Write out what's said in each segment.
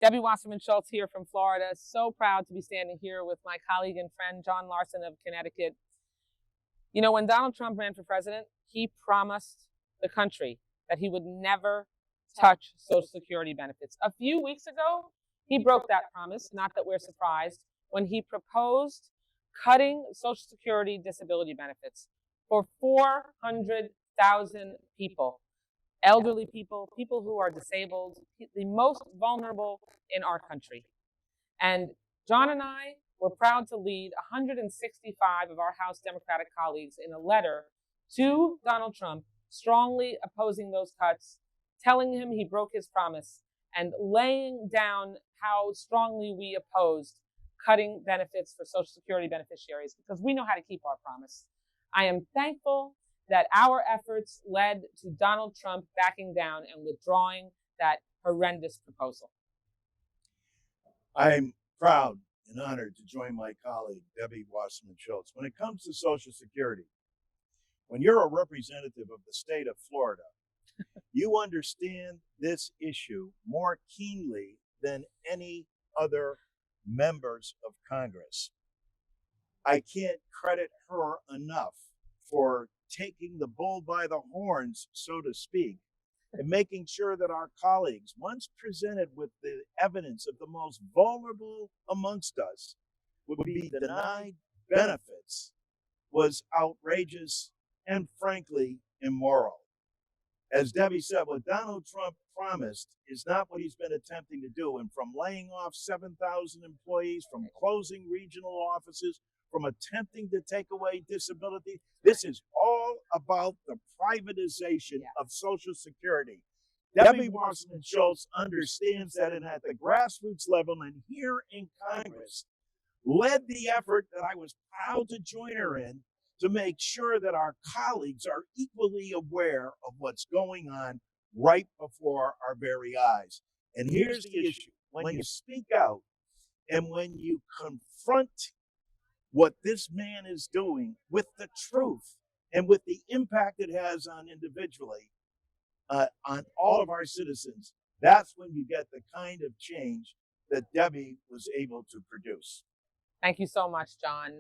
Debbie Wasserman Schultz here from Florida. So proud to be standing here with my colleague and friend, John Larson of Connecticut. You know, when Donald Trump ran for president, he promised the country that he would never touch Social Security benefits. A few weeks ago, he broke that promise, not that we're surprised, when he proposed cutting Social Security disability benefits for 400,000 people. Elderly people, people who are disabled, the most vulnerable in our country. And John and I were proud to lead 165 of our House Democratic colleagues in a letter to Donald Trump, strongly opposing those cuts, telling him he broke his promise, and laying down how strongly we opposed cutting benefits for Social Security beneficiaries, because we know how to keep our promise. I am thankful that our efforts led to Donald Trump backing down and withdrawing that horrendous proposal. I'm proud and honored to join my colleague, Debbie Wasserman Schultz. When it comes to Social Security, when you're a representative of the state of Florida, you understand this issue more keenly than any other members of Congress. I can't credit her enough for taking the bull by the horns, so to speak, and making sure that our colleagues, once presented with the evidence of the most vulnerable amongst us, would be denied benefits, was outrageous and frankly immoral. As Debbie said, what Donald Trump promised is not what he's been attempting to do. And from laying off 7,000 employees, from closing regional offices, from attempting to take away disability, this is all about the privatization of Social Security. Debbie Wasserman Schultz understands that, and at the grassroots level and here in Congress, led the effort that I was proud to join her in to make sure that our colleagues are equally aware of what's going on right before our very eyes. And here's the issue. When you speak out and when you confront what this man is doing with the truth and with the impact it has on individually, on all of our citizens, that's when you get the kind of change that Debbie was able to produce. Thank you so much, John.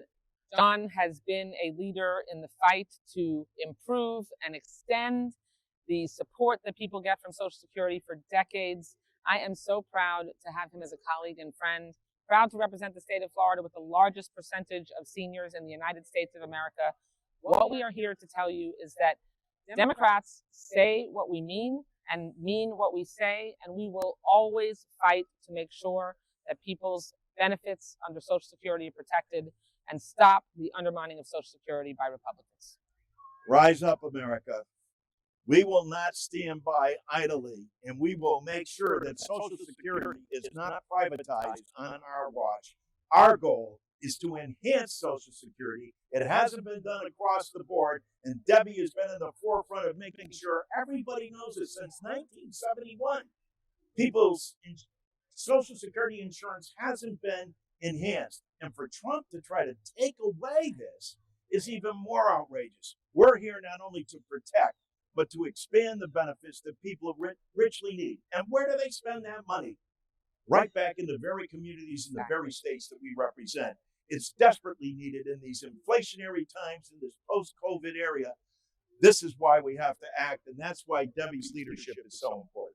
John has been a leader in the fight to improve and extend the support that people get from Social Security for decades. I am so proud to have him as a colleague and friend, proud to represent the state of Florida with the largest percentage of seniors in the United States of America. What we are here to tell you is that Democrats say what we mean and mean what we say, and we will always fight to make sure that people's benefits under Social Security are protected and stop the undermining of Social Security by Republicans. Rise up, America. We will not stand by idly, and we will make sure that Social Security is not privatized on our watch. Our goal is to enhance Social Security. It hasn't been done across the board, and Debbie has been in the forefront of making sure everybody knows it since 1971. People's Social Security insurance hasn't been enhanced. And for Trump to try to take away this is even more outrageous. We're here not only to protect, but to expand the benefits that people richly need. And where do they spend that money? Right back in the very communities and the very states that we represent. It's desperately needed in these inflationary times, in this post-COVID area. This is why we have to act, and that's why Debbie's leadership is so important.